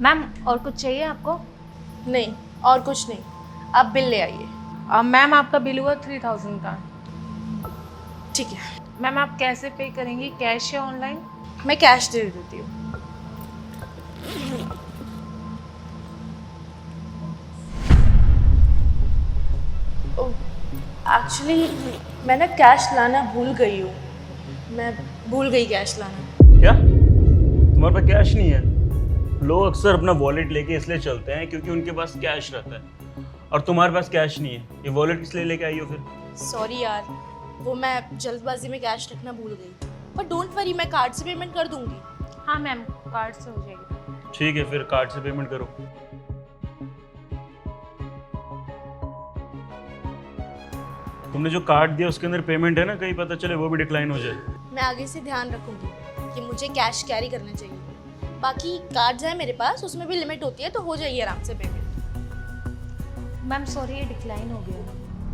Ma'am और कुछ चाहिए आपको? नहीं, और कुछ नहीं, आप बिल ले आइए। मैम आपका बिल हुआ 3000 का। ठीक है, मैम आप कैसे पे करेंगी, कैश या ऑनलाइन? मैं कैश दे देती हूँ। एक्चुअली मैं ना कैश लाना भूल गई हूँ। मैं भूल गई कैश लाना। क्या तुम्हारे पास कैश नहीं है? लोग अक्सर अपना वॉलेट लेके इसलिए चलते हैं क्योंकि उनके पास कैश रहता है, और तुम्हारे पास कैश नहीं है। ये वॉलेट किस लिए लेके आई हो फिर? सॉरी यार, वो मैं जल्दबाजी में कैश रखना भूल गई। पर डोंट वरी, मैं कार्ड से पेमेंट कर दूंगी। हाँ मैम, कार्ड से हो जाएगी। ठीक है, फिर कार्ड से पेमेंट करो। तुमने जो कार्ड दिया उसके अंदर पेमेंट है ना, कहीं पता चले वो भी डिक्लाइन हो जाए। मैं आगे से ध्यान रखूंगी कि मुझे कैश कैरी करना चाहिए। बाकी कार्ड्स हैं मेरे पास, उसमें भी लिमिट होती है, तो हो जाएगी आराम से पेमेंट। मैम सॉरी, ये डिक्लाइन हो गया।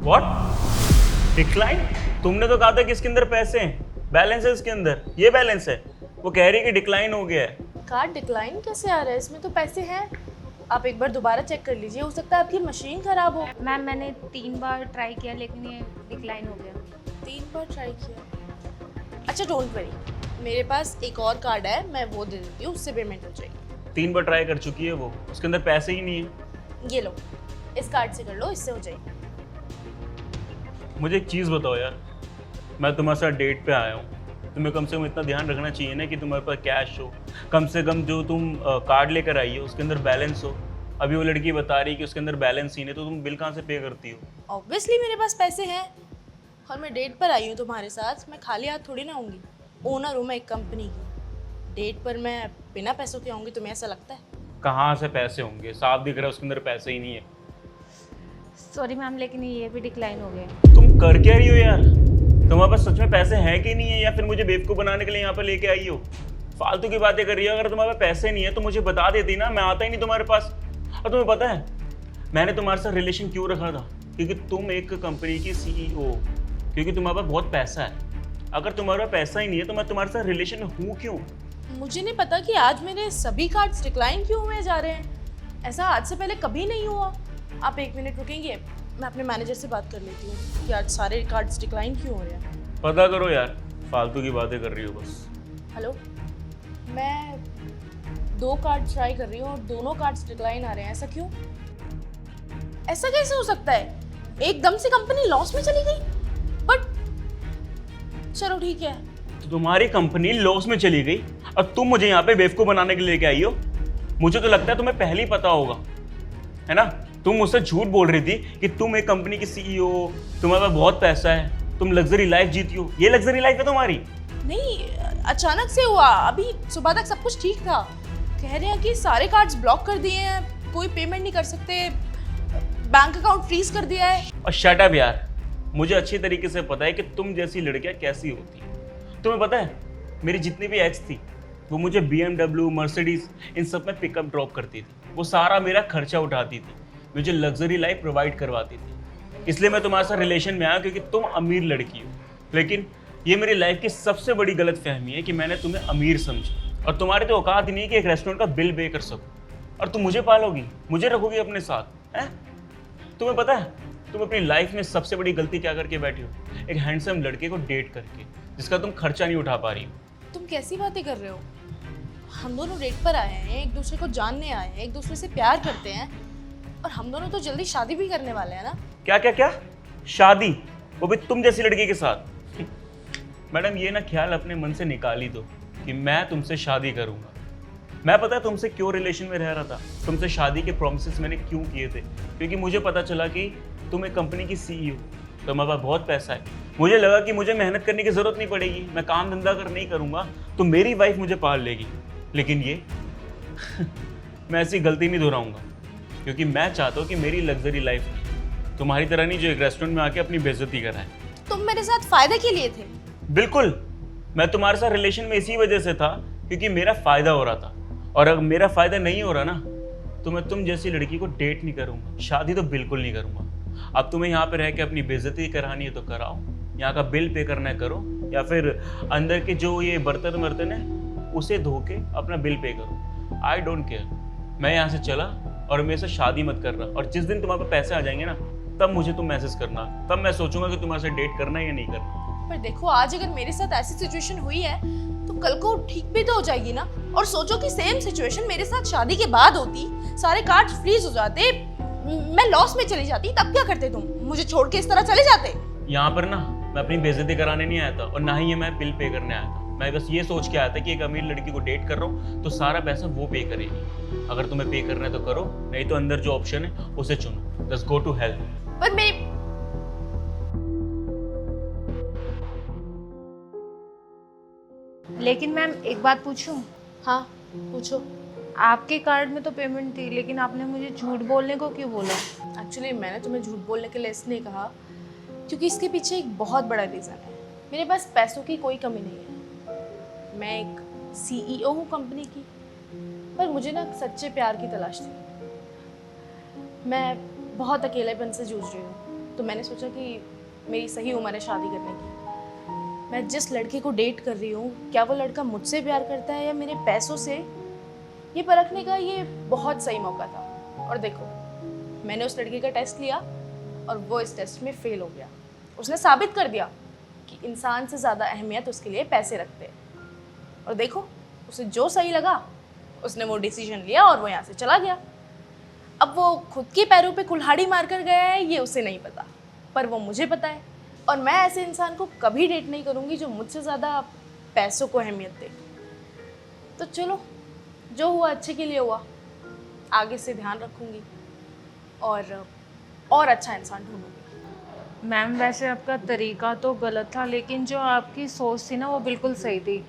व्हाट? डिक्लाइन? तुमने तो कहा था कि इसके अंदर पैसे हैं, बैलेंस है इसके अंदर, ये बैलेंस है। वो कह रही है कि डिक्लाइन हो गया है। कार्ड डिक्लाइन कैसे आ रहा है? इसमें तो पैसे हैं। आप एक बार दोबारा चेक कर लीजिए, हो सकता है आपकी मशीन खराब हो। मैम मैंने 3 बार ट्राई किया लेकिन ये डिक्लाइन हो गया। 3 बार ट्राई किया? अच्छा डोंट वरी, मेरे पास एक और कार्ड है, मैं वो दे देती हूँ, उससे पेमेंट हो जाएगी। 3 बार ट्राई कर चुकी है वो, उसके अंदर पैसे ही नहीं है। ये लो, इस कार्ड से कर लो, इससे हो जाएगी। मुझे एक चीज़ बताओ यार, मैं तुम्हारे साथ डेट पे आया हूँ, तुम्हें कम से कम इतना ध्यान रखना चाहिए ना कि तुम्हारे पास कैश हो। कम से कम जो तुम कार्ड लेकर आई हो उसके अंदर बैलेंस हो। अभी वो लड़की बता रही है कि उसके अंदर बैलेंस ही नहीं, तो तुम बिल कहाँ से पे करती हो? ऑब्वियसली मेरे पास पैसे हैं, और मैं डेट पर आई हूँ तुम्हारे साथ। मैं खाली हाथ थोड़ी ना आऊँगी। ओनर हूँ मैं एक कंपनी की, डेट पर मैं बिना पैसों के आऊँगी? तुम्हें ऐसा लगता है? कहाँ से पैसे होंगे? साफ दिख रहा है उसके अंदर पैसे ही नहीं है। सॉरी मैम, लेकिन ये भी डिक्लाइन हो गया। तुम कर क्या रही हो यार? तुम्हारे पास सच में पैसे हैं कि नहीं है, या फिर मुझे बेवकूफ़ बनाने के लिए यहाँ पर लेके आई हो? फालतू की बातें कर रही हो। अगर तुम्हारे पास पैसे नहीं है तो मुझे बता देती ना, मैं आता ही नहीं तुम्हारे पास। और तुम्हें पता है मैंने तुम्हारे साथ रिलेशन क्यों रखा था? क्योंकि तुम एक कंपनी की CEO, क्योंकि तुम्हारे पास बहुत पैसा है। अगर तुम्हारे पास पैसा ही नहीं है तो मैं तुम्हारे साथ रिलेशन में हूँ क्यों? मुझे नहीं पता कि आज मेरे सभी कार्ड्स डिक्लाइन क्यों हुए जा रहे हैं। ऐसा आज से पहले कभी नहीं हुआ। आप 1 मिनट रुकेंगे, मैं अपने मैनेजर से बात कर लेती हूँ कि आज सारे कार्ड्स डिक्लाइन क्यों हो रहे हैं। पता करो यार, फालतू की बातें कर रही हो बस। हेलो, मैं 2 कार्ड ट्राई कर रही हूँ और दोनों कार्ड्स डिक्लाइन आ रहे हैं। ऐसा क्यों? ऐसा कैसे हो सकता है? एकदम से कंपनी लॉस में चली गई? बट चलो ठीक है। तो तुम्हारी कंपनी लॉस में चली गई और तुम मुझे यहाँ पे बेवकूफ़ बनाने के लिए लेके आई हो? मुझे तो लगता है तुम्हें पहले ही पता होगा, है ना? तुम मुझसे झूठ बोल रही थी कि तुम एक कंपनी की CEO, तुम्हारे पास बहुत पैसा है, तुम लग्जरी लाइफ जीती हो। ये लग्जरी लाइफ है तुम्हारी? नहीं, अचानक से हुआ। अभी सुबह तक सब कुछ ठीक था। कह रहे हैं कि सारे कार्ड्स ब्लॉक कर दिए हैं, कोई पेमेंट नहीं कर सकते, बैंक अकाउंट फ्रीज कर दिया है। और शट अप यार, मुझे अच्छी तरीके से पता है कि तुम जैसी लड़कियां कैसी होती हैं। तुम्हें पता है मेरी जितनी भी एक्स थी वो मुझे BMW, मर्सिडीज इन सब में पिकअप ड्रॉप करती थी। वो सारा मेरा खर्चा उठाती थी, मुझे लग्जरी लाइफ प्रोवाइड करवाती थी। इसलिए मैं तुम्हारे साथ रिलेशन में आया क्योंकि तुम अमीर लड़की हो। लेकिन ये मेरी लाइफ की सबसे बड़ी गलतफहमी है कि मैंने तुम्हें अमीर समझा, और तुम्हारी तो औकात ही नहीं है कि एक रेस्टोरेंट का बिल पे कर सकूं। और तुम मुझे पालोगी, मुझे रखोगी अपने साथ, हैं? तुम्हें पता है तुम अपनी लाइफ में सबसे बड़ी गलती क्या करके बैठी हो? एक हैंडसम लड़के को डेट करके, जिसका तुम खर्चा नहीं उठा पा रही हो। तुम कैसी बातें कर रहे हो? हम दोनों डेट पर आए हैं, एक दूसरे को जानने आए हैं, एक दूसरे से प्यार करते हैं, और हम दोनों तो जल्दी शादी भी करने वाले हैं ना। क्या क्या क्या? शादी? वो भी तुम जैसी लड़की के साथ? मैडम ये ना ख्याल अपने मन से निकाल ही दो कि मैं तुमसे शादी करूंगा। मैं पता है तुमसे क्यों रिलेशन में रह रहा था, तुमसे शादी के प्रॉमिसेस मैंने क्यों किए थे? क्योंकि मुझे पता चला कि तुम एक कंपनी की CEO, तुम्हारे पास बहुत पैसा है। मुझे लगा कि मुझे मेहनत करने की ज़रूरत नहीं पड़ेगी, मैं काम धंधा कर नहीं करूँगा तो मेरी वाइफ मुझे पाल लेगी। लेकिन ये मैं ऐसी गलती नहीं दोहराऊंगा, क्योंकि मैं चाहता हूँ कि मेरी लग्जरी लाइफ तुम्हारी तरह नहीं जो एक रेस्टोरेंट में आके अपनी बेइज्जती कराए। तुम मेरे साथ फायदे के लिए थे? बिल्कुल, मैं तुम्हारे साथ रिलेशन में इसी वजह से था क्योंकि मेरा फ़ायदा हो रहा था। और अगर मेरा फ़ायदा नहीं हो रहा ना तो मैं तुम जैसी लड़की को डेट नहीं करूँगा, शादी तो बिल्कुल नहीं करूँगा। अब तुम्हें यहाँ पे रह के अपनी बेइज्जती करानी है तो कराओ, यहाँ का बिल पे करना है करो, या फिर अंदर के जो ये बर्तन वर्तन है उसे धो के अपना बिल पे करो। I don't care. मैं यहाँ से चला और मेरे से शादी मत करना, और जिस दिन तुम्हारे पास पैसे आ जाएंगे ना तब मुझे तुम मैसेज करना, तब मैं सोचूंगा कि तुम्हारे साथ डेट करना है या नहीं करना। पर देखो आज अगर मेरे साथ ऐसी सिचुएशन हुई है तो कल को ठीक भी तो हो जाएगी ना। और सोचो कि सेम सिचुएशन मेरे साथ शादी के बाद होती, सारे कार्ड फ्रीज हो जाते, मैं लॉस में चली जाती, तब क्या करते तुम? मुझे छोड़ के इस तरह चले जाते? यहाँ पर ना मैं अपनी बेइज्जती कराने नहीं आया था, और ना ही ये मैं बिल पे करने आया था। मैं बस ये सोच के आया था कि एक अमीर लड़की को डेट कर रहा हूँ तो सारा पैसा वो पे करेगी। अगर तुम्हें पे करना है तो करो, नहीं तो अंदर जो ऑप्शन है उसे चुनो। Just go to help. पर मेरी लेकिन मैम एक बात पूछूं, हाँ पूछो। आपके कार्ड में तो पेमेंट थी, लेकिन आपने मुझे झूठ बोलने को क्यों बोला? एक्चुअली मैंने तुम्हें झूठ बोलने के लिए इसलिए कहा क्योंकि इसके पीछे एक बहुत बड़ा रीज़न है। मेरे पास पैसों की कोई कमी नहीं है, मैं एक CEO हूँ कंपनी की, पर मुझे ना सच्चे प्यार की तलाश थी। मैं बहुत अकेलेपन से जूझ रही हूँ, तो मैंने सोचा कि मेरी सही उम्र है शादी करने की। मैं जिस लड़के को डेट कर रही हूँ, क्या वो लड़का मुझसे प्यार करता है या मेरे पैसों से, ये परखने का ये बहुत सही मौका था। और देखो, मैंने उस लड़के का टेस्ट लिया और वो इस टेस्ट में फेल हो गया। उसने साबित कर दिया कि इंसान से ज़्यादा अहमियत उसके लिए पैसे रखते हैं। और देखो, उसे जो सही लगा उसने वो डिसीजन लिया और वो यहाँ से चला गया। अब वो खुद के पैरों पे कुल्हाड़ी मार कर गया है ये उसे नहीं पता, पर वो मुझे पता है। और मैं ऐसे इंसान को कभी डेट नहीं करूँगी जो मुझसे ज़्यादा पैसों को अहमियत दे। तो चलो, जो हुआ अच्छे के लिए हुआ, आगे से ध्यान रखूँगी और अच्छा इंसान ढूंढूंगी। मैम वैसे आपका तरीका तो गलत था, लेकिन जो आपकी सोच थी ना वो बिल्कुल सही थी।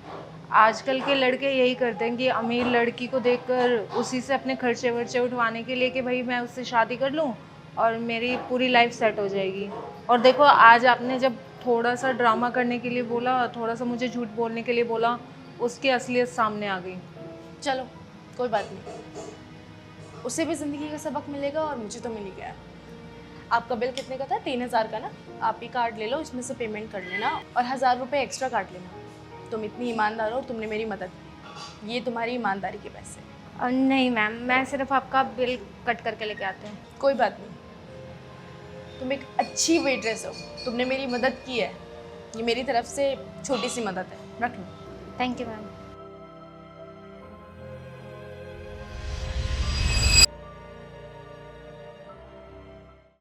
आजकल के लड़के यही करते हैं कि अमीर लड़की को देखकर उसी से अपने खर्चे वर्चे उठवाने के लिए कि भाई मैं उससे शादी कर लूँ और मेरी पूरी लाइफ सेट हो जाएगी। और देखो आज आपने जब थोड़ा सा ड्रामा करने के लिए बोला, थोड़ा सा मुझे झूठ बोलने के लिए बोला, उसकी असलियत सामने आ गई। चलो कोई बात नहीं, उसे भी ज़िंदगी का सबक मिलेगा और मुझे तो मिल ही गया। आपका बिल कितने का था? 3000 का ना? आप ही कार्ड ले लो, इसमें से पेमेंट कर लेना और 1000 रुपये एक्स्ट्रा काट लेना। तुम इतनी ईमानदार हो, तुमने मेरी मदद की, ये तुम्हारी ईमानदारी के पैसे। नहीं मैम, मैं सिर्फ आपका बिल कट करके लेके आते हैं। कोई बात नहीं, तुम एक अच्छी वेट्रेस हो, तुमने मेरी मदद की है, ये मेरी तरफ से छोटी सी मदद है, रख लो। Thank you ma'am.